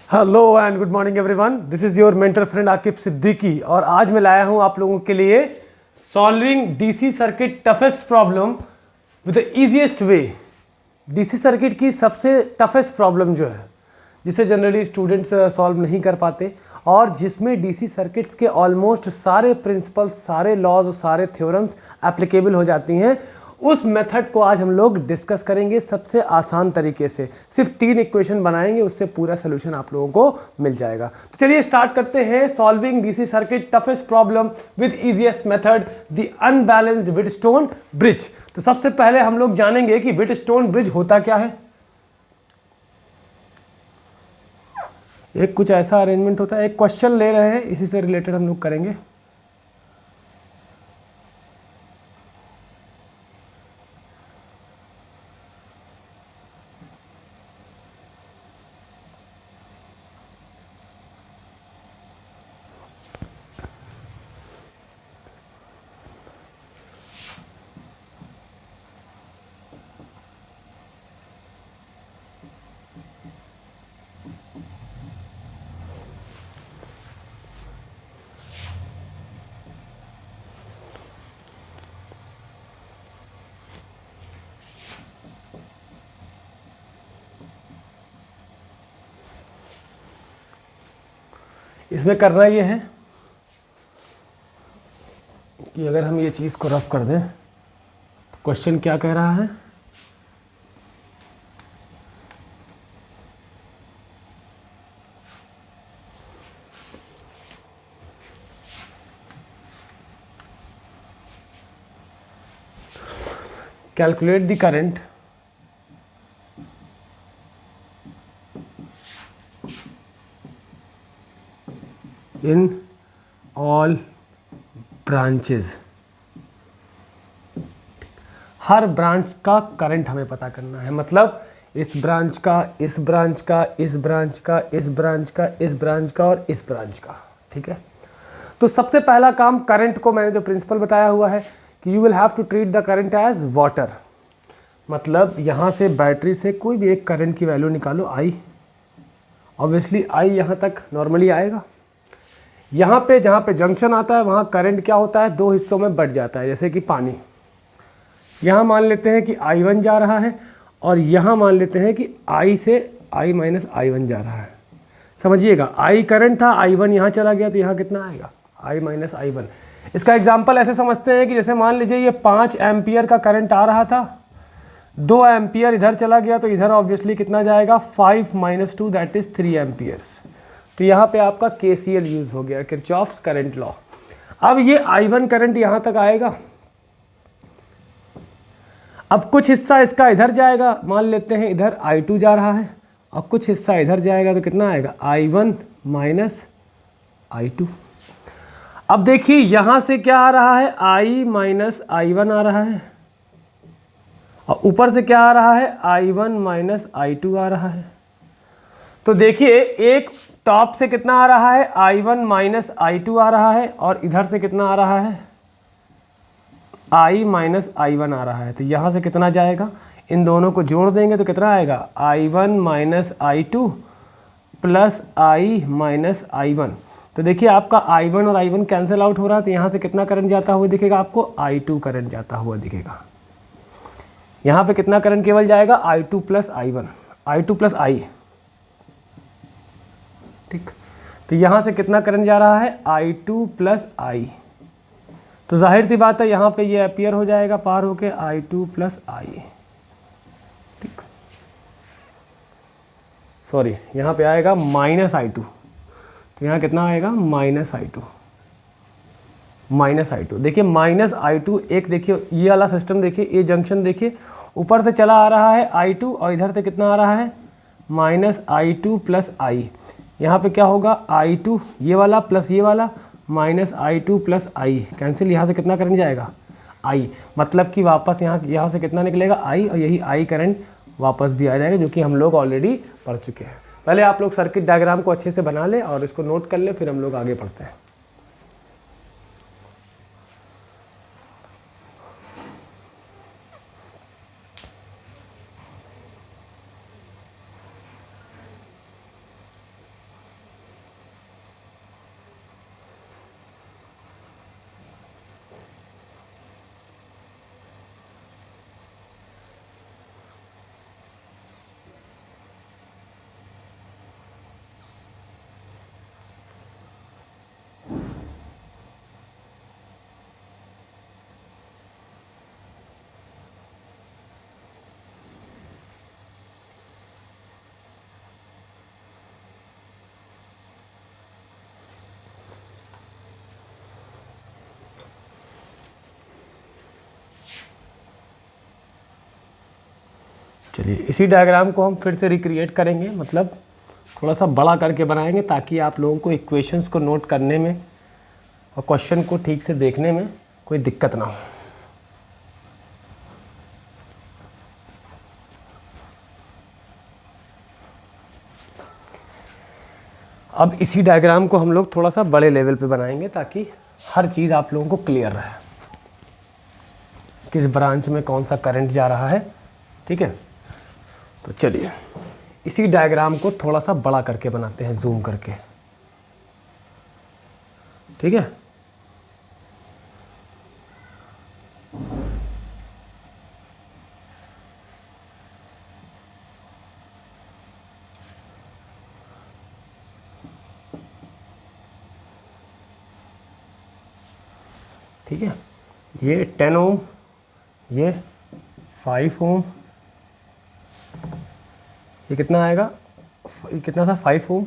Hello and good morning everyone, this is your mentor friend Aqib Siddiqui और आज मैं लाया हूं आप लोगों के लिए solving DC circuit toughest problem with the easiest way. DC circuit की सबसे टफेस्ट प्रॉब्लम जो है जिसे जनरली स्टूडेंट्स सॉल्व नहीं कर पाते और जिसमें डीसी सर्किट्स के ऑलमोस्ट सारे प्रिंसिपल्स, सारे लॉज और सारे थ्योरम्स एप्लीकेबल हो जाती हैं, उस मेथड को आज हम लोग डिस्कस करेंगे सबसे आसान तरीके से। सिर्फ 3 इक्वेशन बनाएंगे, उससे पूरा सोल्यूशन आप लोगों को मिल जाएगा। तो चलिए स्टार्ट करते हैं। Solving DC circuit toughest problem with easiest method, the unbalanced Wheatstone bridge. तो सबसे पहले हम लोग जानेंगे कि व्हीटस्टोन ब्रिज होता क्या है। एक कुछ ऐसा अरेंजमेंट होता है, एक क्वेश्चन ले रहे हैं, इसी से रिलेटेड हम लोग करेंगे। इसमें करना ये है कि अगर हम ये चीज़ को रफ कर दें, क्वेश्चन क्या कह रहा है, calculate the current in all branches. Her branch का करंट हमें पता करना है, मतलब इस ब्रांच का, इस ब्रांच का, इस ब्रांच का, इस ब्रांच का, इस ब्रांच का और इस ब्रांच का। ठीक है, तो सबसे पहला काम, करंट को मैंने जो प्रिंसिपल बताया हुआ है कि you will have to treat the current as water. मतलब यहाँ से बैटरी से कोई भी एक करंट की वैल्यू निकालो, आई। ऑब्वियसली आई यहाँ तक नॉर्मली आएगा। यहाँ पे जहाँ पे जंक्शन आता है वहाँ करंट क्या होता है, 2 हिस्सों में बढ़ जाता है, जैसे कि पानी। यहाँ मान लेते हैं कि I1 जा रहा है और यहाँ मान लेते हैं कि I से I माइनस I1 जा रहा है। समझिएगा, I करंट था, I1 यहाँ चला गया, तो यहाँ कितना आएगा, I माइनस I1। इसका एग्जाम्पल ऐसे समझते हैं कि जैसे मान लीजिए ये 5 एम्पियर का करंट आ रहा था, 2 एम्पियर इधर चला गया, तो इधर ऑब्वियसली कितना जाएगा, 5 माइनस 2 दैट इज 3 एम्पियर्स। तो यहाँ पे आपका KCL यूज हो गया, किरचॉफ्स करंट लॉ। अब ये I1 करंट यहाँ तक आएगा, अब कुछ हिस्सा इसका इधर जाएगा, मान लेते हैं इधर I2 जा रहा है और कुछ हिस्सा इधर जाएगा, तो कितना आएगा, I1 माइनस I2। अब देखिए यहाँ से क्या आ रहा है, I माइनस I1 आ रहा है और ऊपर से क्या आ रहा है, I1 माइनस I2 आ रहा है। तो देखिए एक टॉप से कितना आ रहा है, I1 माइनस I2 आ रहा है और इधर से कितना आ रहा है, I माइनस I1 आ रहा है। तो यहाँ से कितना जाएगा, इन दोनों को जोड़ देंगे तो कितना आएगा, I1 minus I2 plus I minus I1। तो देखिए आपका I1 और I1 कैंसिल आउट हो रहा है, तो यहाँ से कितना करंट जाता हुआ दिखेगा आपको, I2 करंट जाता हुआ दिखेगा। यहाँ पे कितना करंट केवल जाएगा, I2 plus I1, I2 plus I। ठीक, तो यहाँ से कितना करंट जा रहा है, I2 प्लस I। तो जाहिर सी बात है यहाँ पे ये अपीयर हो जाएगा पार होके I2 प्लस I। ठीक, सॉरी यहाँ पे आएगा माइनस I2, तो यहाँ कितना आएगा, माइनस I2, माइनस I2। देखिए माइनस I2, एक देखिए ये वाला सिस्टम, देखिए ये जंक्शन देखिए ऊपर से चला आ रहा है I2 और इधर से कितना आ रहा है, माइनस I2 प्लस I। यहाँ पे क्या होगा, I2 ये वाला प्लस ये वाला, minus I2 plus I cancel, यहाँ से कितना करंट जाएगा, I। मतलब कि वापस यहाँ से कितना निकलेगा, I, और यही I करंट वापस भी आ जाएगा, जो कि हम लोग ऑलरेडी पढ़ चुके हैं। पहले आप लोग सर्किट डायग्राम को अच्छे से बना ले और इसको नोट कर ले, फिर हम लोग आगे पढ़ते हैं। चलिए इसी डायग्राम को हम फिर से रिक्रिएट करेंगे, मतलब थोड़ा सा बड़ा करके बनाएंगे ताकि आप लोगों को इक्वेशंस को नोट करने में और क्वेश्चन को ठीक से देखने में कोई दिक्कत ना हो। अब इसी डायग्राम को हम लोग थोड़ा सा बड़े लेवल पे बनाएंगे ताकि हर चीज़ आप लोगों को क्लियर रहे, किस ब्रांच में कौन सा करंट जा रहा है। ठीक है, तो चलिए इसी डायग्राम को थोड़ा सा बड़ा करके बनाते हैं, जूम करके। ठीक है, ठीक है, ये 10 ओम, ये 5 ओम, ये कितना आएगा, ये कितना था 5 ओम,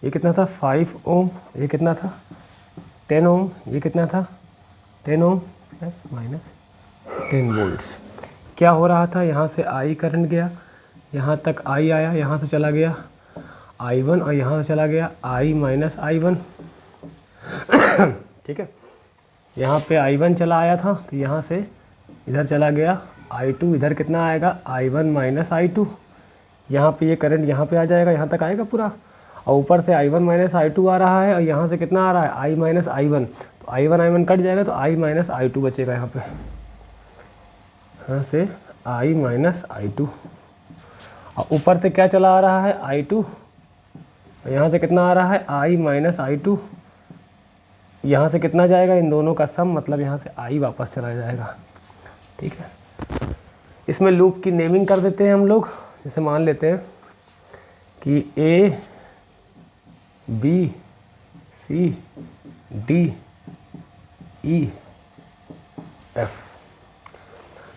ये कितना था 5 ओम, ये कितना था 10 ओम, ये कितना था 10 ओम प्लस माइनस 10 वोल्ट्स। क्या हो रहा था, यहाँ से आई करंट गया, यहाँ तक आई आया, यहाँ से चला गया I1 और यहाँ से चला गया I माइनस I1। ठीक है, यहाँ पे I1 चला आया था तो यहाँ से इधर चला गया I2, इधर कितना आएगा I1 माइनस I2। यहाँ पे ये करंट यहाँ पे आ जाएगा, यहाँ तक आएगा पूरा, और ऊपर से I1 माइनस I2 आ रहा है और यहाँ से कितना आ रहा है I माइनस I1, तो I1 कट जाएगा तो I माइनस I2 बचेगा यहाँ पे, यहाँ से I माइनस I2, और ऊपर से क्या चला आ रहा है I2, और यहाँ से कितना आ रहा है I माइनस I2। यहाँ से कितना जाएगा, इन दोनों का सम, मतलब यहाँ से I वापस चला जाएगा। ठीक है, इसमें लूप की नेमिंग कर देते हैं हम लोग। जैसे मान लेते हैं कि A B C D E F,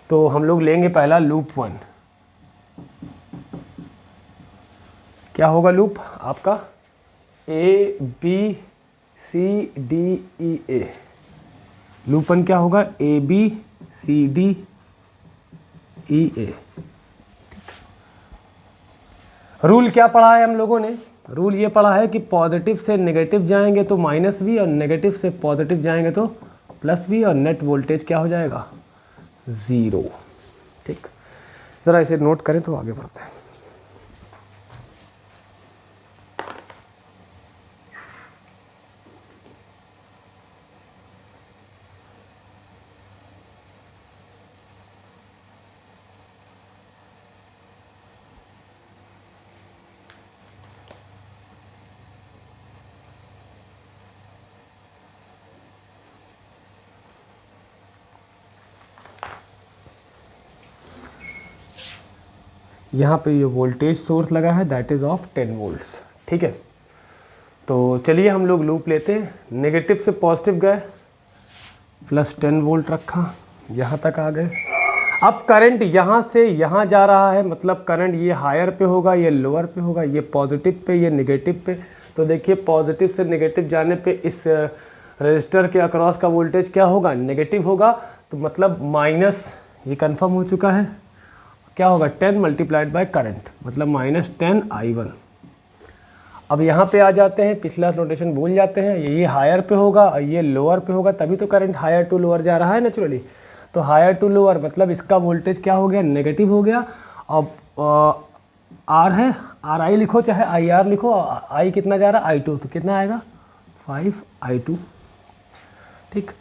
तो हम लोग लेंगे पहला लूप 1। क्या होगा लूप आपका A B C D E A, loop 1 क्या होगा A B C D E A। Rule क्या पढ़ा है हम लोगों ने, रूल ये पढ़ा है कि पॉजिटिव से नेगेटिव जाएंगे तो माइनस V, और नेगेटिव से पॉजिटिव जाएंगे तो प्लस V, और नेट वोल्टेज क्या हो जाएगा 0। ठीक, ज़रा इसे नोट करें तो आगे बढ़ते हैं। यहाँ पे ये वोल्टेज सोर्स लगा है, दैट इज़ ऑफ 10 वोल्ट्स। ठीक है, तो चलिए हम लोग लूप लेते हैं। नेगेटिव से पॉजिटिव गए, प्लस 10 वोल्ट रखा, यहाँ तक आ गए। अब करंट यहाँ से यहाँ जा रहा है, मतलब करंट ये हायर पे होगा, ये लोअर पे होगा, ये पॉजिटिव पे, ये नेगेटिव पे। तो देखिए पॉजिटिव से नेगेटिव जाने पे इस रजिस्टर के अक्रॉस का वोल्टेज क्या होगा, नेगेटिव होगा। तो मतलब माइनस, ये कंफर्म हो चुका है, क्या होगा 10 मल्टीप्लाइड बाय करंट, मतलब माइनस 10 I1। अब यहाँ पे आ जाते हैं, पिछला नोटेशन भूल जाते हैं, ये हायर पे होगा और ये लोअर पे होगा, तभी तो करंट हायर टू लोअर जा रहा है नेचुरली। तो हायर टू लोअर मतलब इसका वोल्टेज क्या हो गया, नेगेटिव हो गया। अब आर है, आर आई लिखो चाहे आई आर लिखो, आई कितना जा रहा है I2, तो कितना आएगा 5 I2। ठीक,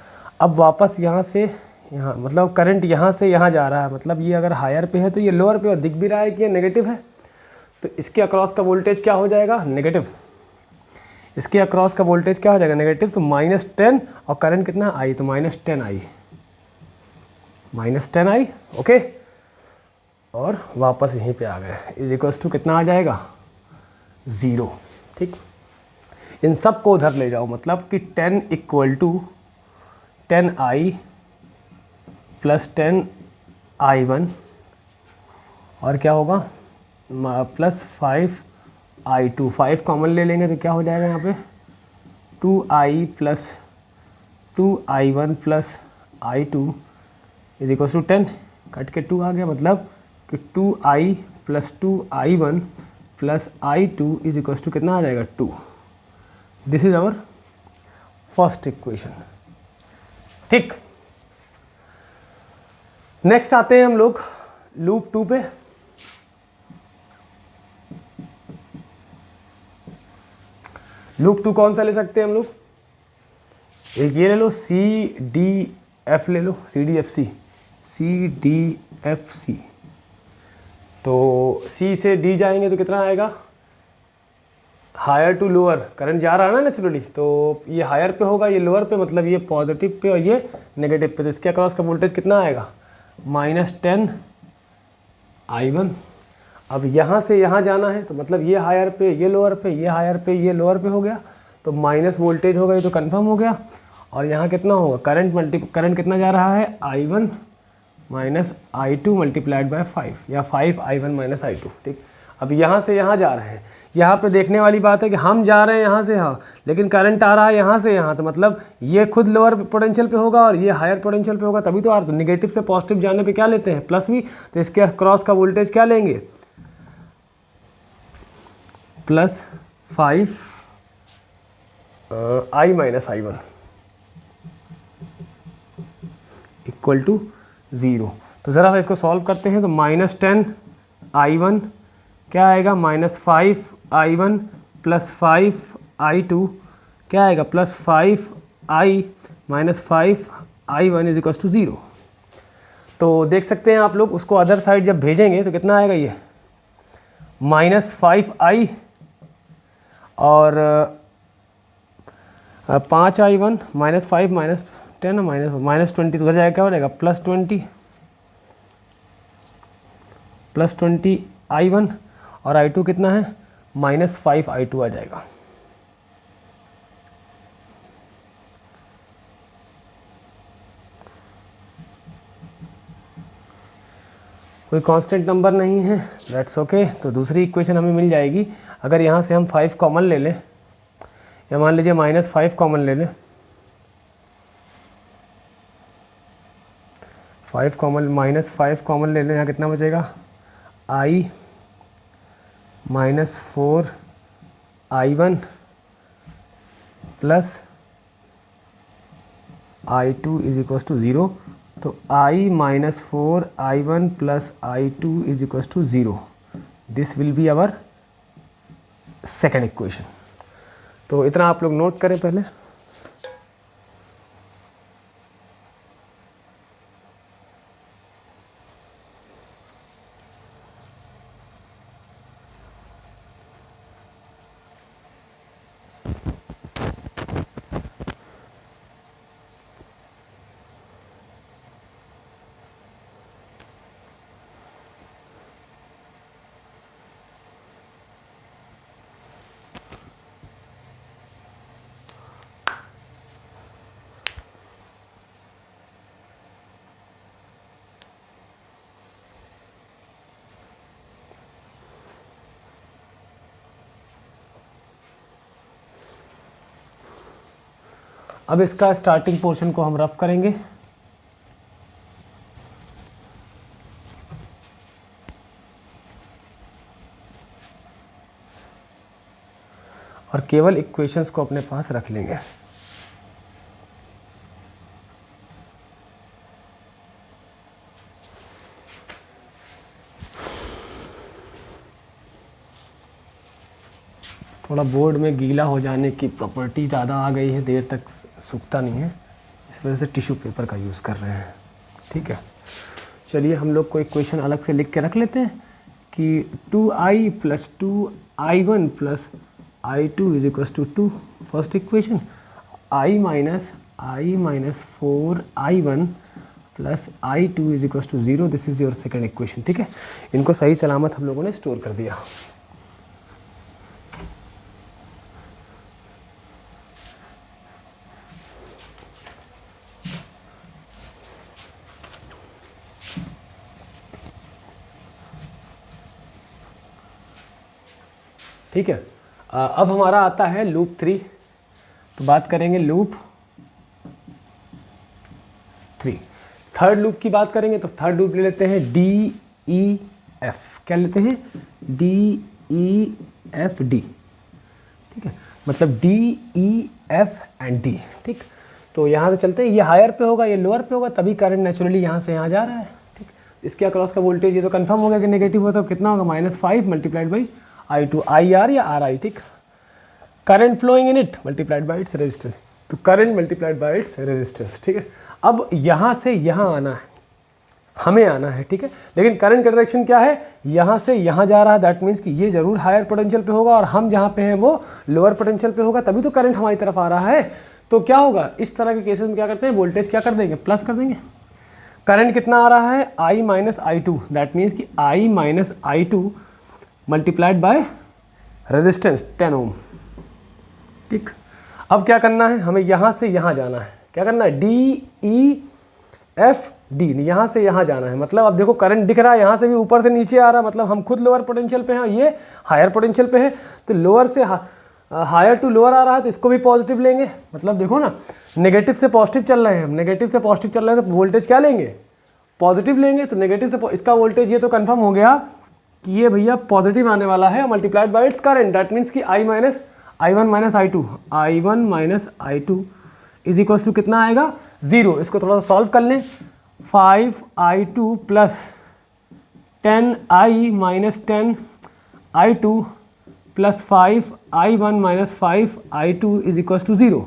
अब वापस यहाँ से यहाँ, मतलब करंट यहाँ से यहाँ जा रहा है, मतलब ये अगर हायर पे है तो ये लोअर पे, और दिख भी रहा है कि ये नेगेटिव है, तो इसके अक्रॉस का वोल्टेज क्या हो जाएगा नेगेटिव। इसके अक्रॉस का वोल्टेज क्या हो जाएगा नेगेटिव, तो माइनस 10, और करंट कितना I, तो minus 10 I, minus 10 I। Okay, और वापस यहीं पे आ गए, इज इक्वल्स टू कितना आ जाएगा 0। ठीक, इन सब को उधर ले जाओ, मतलब कि 10 equal to 10 I plus 10 I1, और क्या होगा प्लस 5 I2, 5 कॉमन ले लेंगे तो क्या हो जाएगा यहाँ पे 2I plus 2I1 plus I2 is equal to 10, cut के 2 आ गया, मतलब कि 2i plus 2i1 plus i2 is equal to कितना आ जाएगा 2। This is our first equation. ठीक, नेक्स्ट आते हैं हम लोग लूप 2 पे। लूप 2 कौन सा ले सकते हैं हम लोग? एक ये ले लो, सी डी एफ ले लो, C D F C, C D F C. तो सी से डी जाएंगे तो कितना आएगा? हायर टू लोअर, करंट जा रहा है ना नेचुरली, तो ये हायर पे होगा, ये लोअर पे, मतलब ये पॉजिटिव पे और ये नेगेटिव पे। तो इसके अक्रॉस का वोल्टेज कितना आएगा? -10i1। अब यहाँ से यहाँ जाना है तो मतलब ये हायर पे, ये लोअर पे, ये हायर पे, ये लोअर पे हो गया, तो माइनस वोल्टेज होगा, ये तो कंफर्म हो गया। और यहाँ कितना होगा? करंट कितना जा रहा है? i1 minus i2 multiplied by 5, या 5i1 माइनस i2। ठीक, अब यहाँ से यहाँ जा रहे हैं। यहाँ पे देखने वाली बात है कि हम जा रहे हैं यहाँ से यहाँ, लेकिन करंट आ रहा है यहाँ से यहाँ, तो मतलब ये खुद लोअर पोटेंशियल पे होगा और ये हायर पोटेंशियल पे होगा, तभी तो आ रहा। तो निगेटिव से पॉजिटिव जाने पे क्या लेते हैं? प्लस भी। तो इसके क्रॉस का वोल्टेज क्या लेंगे? Plus 5 i minus i1 equal to 0। तो ज़रा सा इसको सॉल्व करते हैं। तो -10i1 क्या आएगा? -5i1 प्लस 5i2 क्या आएगा? Plus 5i minus 5i1 is equal to 0। तो देख सकते हैं आप लोग, उसको अदर साइड जब भेजेंगे तो कितना आएगा? ये -5i और 5i1 माइनस 5 माइनस 10 माइनस 20, तो उधर जाएगा क्या हो जाएगा? प्लस 20 i1 और i2 कितना है? -5i2 आ जाएगा। कोई कांस्टेंट नंबर नहीं है, दैट्स ओके। तो दूसरी इक्वेशन हमें मिल जाएगी। अगर यहाँ से हम 5 कॉमन ले लें, या मान लीजिए -5 कॉमन ले लें, 5 कॉमन -5 कॉमन ले लें, यहाँ कितना बचेगा? i minus 4i1 plus i2 is equal to 0। तो i minus 4i1 plus i2 is equal to 0। This will be our second equation. तो इतना आप लोग नोट करें पहले। अब इसका स्टार्टिंग पोर्शन को हम रफ करेंगे। और केवल इक्वेशंस को अपने पास रख लेंगे। थोड़ा बोर्ड में गीला हो जाने की प्रॉपर्टी ज़्यादा आ गई है, देर तक सूखता नहीं है, इस वजह से टिश्यू पेपर का यूज़ कर रहे हैं। ठीक है, चलिए हम लोग को इक्वेशन अलग से लिख के रख लेते हैं कि 2i plus 2i1 plus i2 is equal to 2। First equation i minus 4i1 plus i2 is equal to 0। This is your second equation. ठीक है, इनको सही सलामत हम लोगों ने स्टोर कर दिया। ठीक है, अब हमारा आता है लूप 3। तो बात करेंगे लूप 3। थर्ड लूप की बात करेंगे तो थर्ड लूप ले लेते हैं डी ई एफ, क्या लेते हैं, डी ई एफ डी, ठीक है, मतलब D E F and D, ठीक। तो यहाँ से चलते हैं, ये हायर पे होगा, ये लोअर पे होगा, तभी करंट नेचुरली यहाँ से यहाँ जा रहा है, ठीक। इसके अक्रॉस का वोल्टेज ये तो कंफर्म हो गया कि नेगेटिव होता है, तो कितना होगा, -5 multiplied by I2, I R या आर आई, ठीक। Current flowing in it multiplied by its resistance, तो current multiplied by its resistance, ठीक है। अब यहाँ से यहाँ आना है, हमें आना है, ठीक है, लेकिन करंट का डायरेक्शन क्या है, यहाँ से यहाँ जा रहा है, दैट मीन्स कि ये जरूर हायर पोटेंशियल पे होगा और हम जहाँ पे हैं वो लोअर पोटेंशियल पे होगा, तभी तो करंट हमारी तरफ आ रहा है। तो क्या होगा, इस तरह के केसेस में क्या करते हैं, वोल्टेज क्या कर देंगे, प्लस कर देंगे। करंट कितना आ रहा है, I minus I two, that means कि I minus I two multiplied by resistance 10 ohm, ठीक। अब क्या करना है, हमें यहाँ से यहाँ जाना है, क्या करना है, डी ई एफ डी, यहाँ से यहाँ जाना है, मतलब अब देखो करंट दिख रहा है, यहाँ से भी ऊपर से नीचे आ रहा है, मतलब हम खुद लोअर पोटेंशियल पे हैं, ये हायर पोटेंशियल पे है, तो लोअर से हायर टू लोअर आ रहा है, तो इसको भी पॉजिटिव लेंगे, मतलब देखो ना, नेगेटिव से पॉजिटिव चल रहे हैं हम, नेगेटिव से पॉजिटिव चल रहे हैं, तो वोल्टेज क्या लेंगे, पॉजिटिव लेंगे, तो नेगेटिव से इसका वोल्टेज ये तो कंफर्म हो गया कि ये भैया पॉजिटिव आने वाला है, multiplied by its current, that means कि I minus I1 minus I2, I1 minus I2 is equal to कितना आएगा, 0। इसको थोड़ा सा सॉल्व कर लें, 5I2 plus 10I minus 10I2 plus 5I1 minus 5I2 is equal to 0।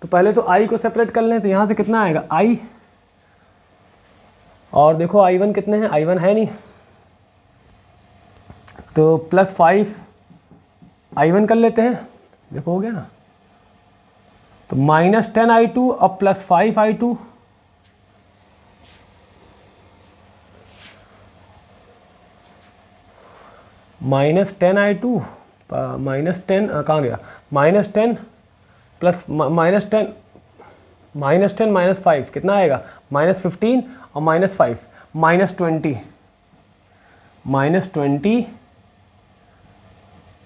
तो पहले तो I को सेपरेट कर लें, तो यहाँ से कितना आएगा I, और देखो I1 कितने हैं, I1 है नहीं, तो प्लस 5I1 कर लेते हैं, देखो हो गया ना, तो माइनस 10I2 और plus 5I2, minus 10I2 minus 10 कहाँ गया, माइनस 10 प्लस माइनस 10 माइनस 5 कितना आएगा, -15 और -5 -20, -20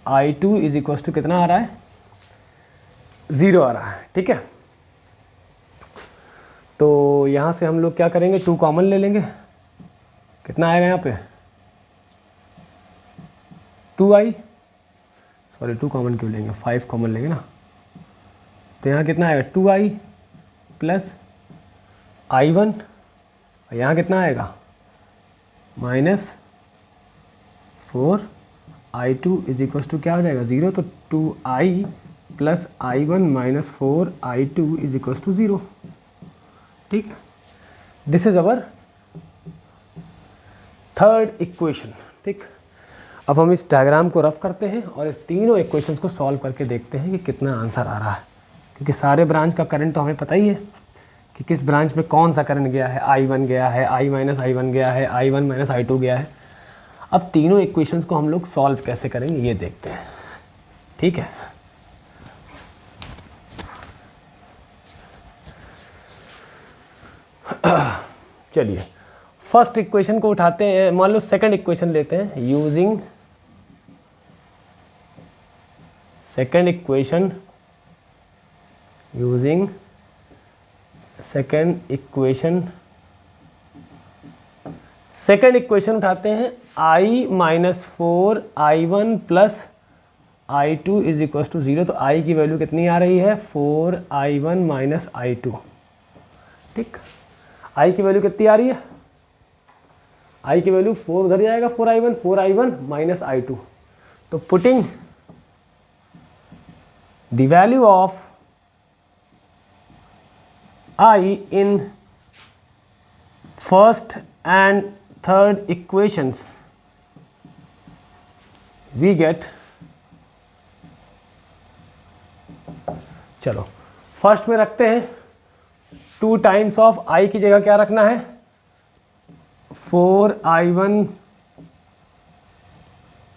I2 इज इक्वल टू कितना आ रहा है, 0 आ रहा है, ठीक है। तो यहाँ से हम लोग क्या करेंगे, 2 कॉमन ले लेंगे, कितना आएगा यहाँ पे, 2I, सॉरी 2 कॉमन क्यों लेंगे, 5 कॉमन लेंगे ना, तो यहाँ कितना आएगा 2I प्लस I1, और यहाँ कितना आएगा -4I2 इज इक्वल टू क्या हो जाएगा 0, तो 2I plus I1 minus 4I2 is equal to 0, ठीक। This is our third equation, ठीक। अब हम इस डायग्राम को रफ करते हैं और इस तीनों इक्वेशंस को सॉल्व करके देखते हैं कि कितना आंसर आ रहा है, क्योंकि सारे ब्रांच का करंट तो हमें पता ही है कि किस ब्रांच में कौन सा करंट गया है, I1 गया है, I माइनस I1 गया है, I1 माइनस I2 गया है। अब तीनों इक्वेशंस को हम लोग सॉल्व कैसे करेंगे ये देखते हैं, ठीक है। चलिए फर्स्ट इक्वेशन को उठाते हैं, मान लो सेकंड इक्वेशन लेते हैं, using second equation, using second equation, second equation उठाते हैं, I minus 4I1 plus I2 is equal to 0, तो I की वैल्यू कितनी आ रही है, 4I1 माइनस I2, ठीक। I की वैल्यू कितनी आ रही है, I की वैल्यू 4 उधर जाएगा, 4I1 माइनस I2, तो putting the value of I in first and third equations we get, चलो फर्स्ट में रखते हैं 2 टाइम्स ऑफ I की जगह क्या रखना है, 4I1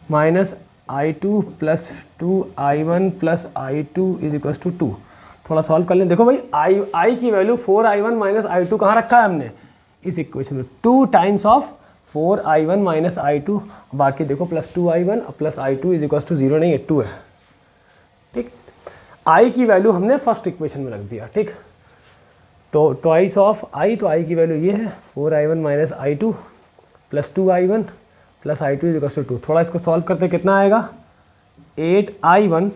minus I2 plus 2I1 plus I2 is equal to 2। थोड़ा सॉल्व कर लें, देखो भाई I की वैल्यू 4I1 माइनस I2 कहाँ रखा है हमने, इस इक्वेशन में, 2 times of 4I1 minus I2, बाकी देखो plus 2I1 plus I2 is equal to 0 नहीं है, 2 है, ठीक। I की वैल्यू हमने फर्स्ट इक्वेशन में रख दिया, ठीक। तो ट्वाइस ऑफ I, तो I की वैल्यू ये है 4I1 minus I2 plus 2I1 plus I two is equal to 2। थोड़ा इसको सॉल्व करते कितना आएगा, 8i1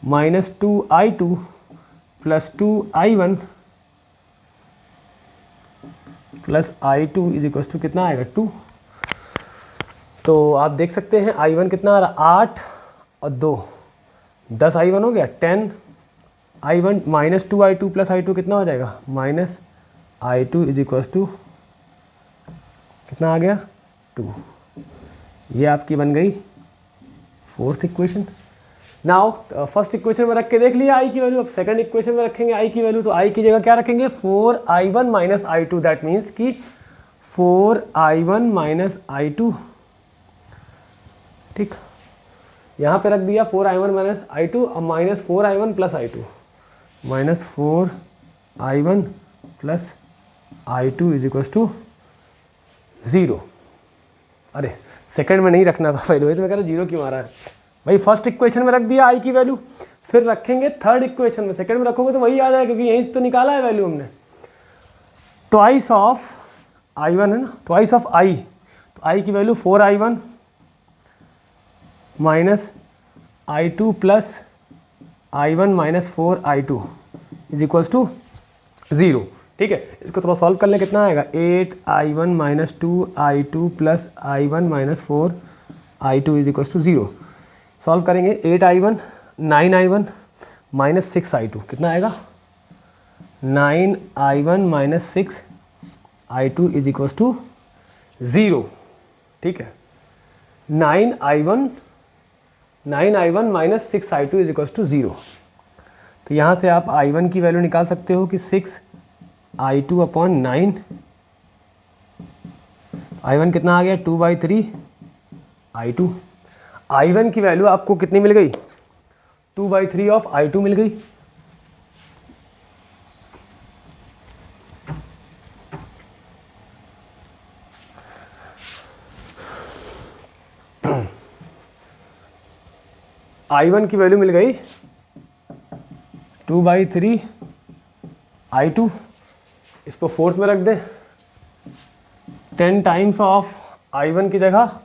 minus 2i2 plus 2i1 plus i2 is equal to कितना आएगा 2। तो आप देख सकते हैं i1 कितना आ रहा, 8 और 2 10i1 हो गया, 10i1 minus 2i2 plus i2 कितना हो जाएगा, minus i2 is equal to कितना आ गया 2। ये आपकी बन गई fourth equation. Now first equation में रख के देख लिया आई की वैल्यू, अब सेकंड इक्वेशन में रखेंगे आई की वैल्यू। तो आई की जगह क्या रखेंगे, 4i1 minus i2, that means कि 4i1 माइनस i2, ठीक। यहाँ पे रख दिया 4i1 माइनस i2 और minus 4i1 plus i2, minus 4i1 plus i2 is equal to 0। अरे सेकंड में नहीं रखना था वैल्यू, तो मैं कह रहा 0 क्यों आ रहा है भाई। फर्स्ट इक्वेशन में रख दिया आई की वैल्यू, फिर रखेंगे थर्ड इक्वेशन में, सेकंड में रखोगे तो वही आ जाएगा क्योंकि यहीं से तो निकाला है वैल्यू हमने। ट्वाइस ऑफ i1 है ना, ट्वाइस ऑफ i, तो i की value 4i1 minus i2 plus i1 minus 4i2 is equals to 0, ठीक है। इसको थोड़ा सॉल्व कर लें, कितना आएगा, 8i1 minus 2i2 plus i1 minus 4i2 is equals to 0। Solve करेंगे 8i1 9i1 माइनस 6i2 कितना आएगा, 9i1 minus 6i2 is equals to 0, ठीक है। 9i1 minus 6i2 is equals to 0। तो यहाँ से आप i1 की वैल्यू निकाल सकते हो कि 6i2 अपॉन 9, i1 कितना आ गया 2/3 i1 की वैल्यू आपको कितनी मिल गई, 2/3 ऑफ i2 मिल गई। i1 की वैल्यू मिल गई 2/3 i2, इसको फोर्थ में रख दे, 10 टाइम्स ऑफ i1 की जगह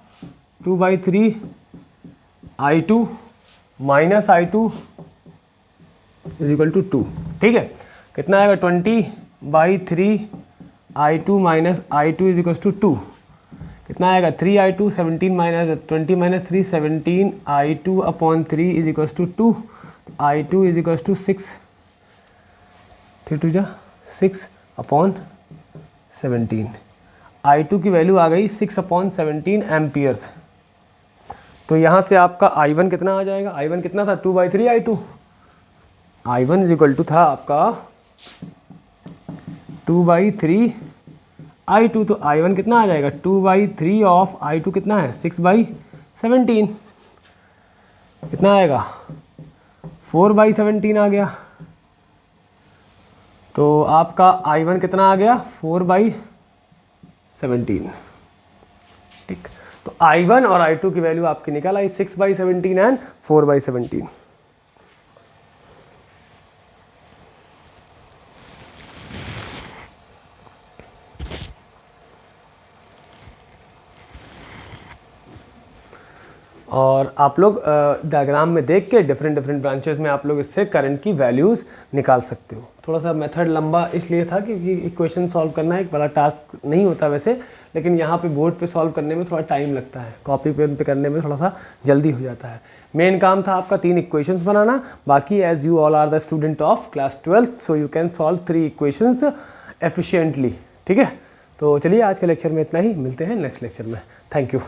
2/3 i2 minus i2 is equal to 2, ठीक है। कितना आएगा 20/3 i2 minus i2 is equal to 2, कितना आएगा 3i2 17 minus 20 minus 3 17 i2 upon 3 is equal to 2, i2 is equal to 6 3 2 जा 6 अपॉन 17, i2 की वैल्यू आ गई 6 अपॉन 17 एम्पियर। तो यहाँ से आपका i1 कितना आ जाएगा, i1 कितना था 2/3 i2, i1 is equal to था आपका 2/3 i2, तो i1 कितना आ जाएगा 2/3 ऑफ i2 कितना है 6/17, कितना आएगा 4/17 आ गया। तो आपका i1 कितना आ गया 4/17, ठीक। तो i1 और i2 की वैल्यू आपकी निकल आई 6/17 एंड 4/17। और आप लोग डायग्राम में देख के डिफरेंट ब्रांचेस में आप लोग इससे करंट की वैल्यूज़ निकाल सकते हो। थोड़ा सा मेथड लंबा इसलिए था क्योंकि इक्वेशन सॉल्व करना एक बड़ा टास्क नहीं होता वैसे, लेकिन यहाँ पे बोर्ड पे सॉल्व करने में थोड़ा टाइम लगता है, कॉपी पेन पे करने में थोड़ा सा जल्दी हो जाता है। मेन काम था आपका 3 इक्वेशंस बनाना, बाकी as you all are the student of class 12 so you can solve 3 equations efficiently, ठीक है। तो चलिए आज के लेक्चर में इतना ही, मिलते हैं नेक्स्ट लेक्चर में। Thank you.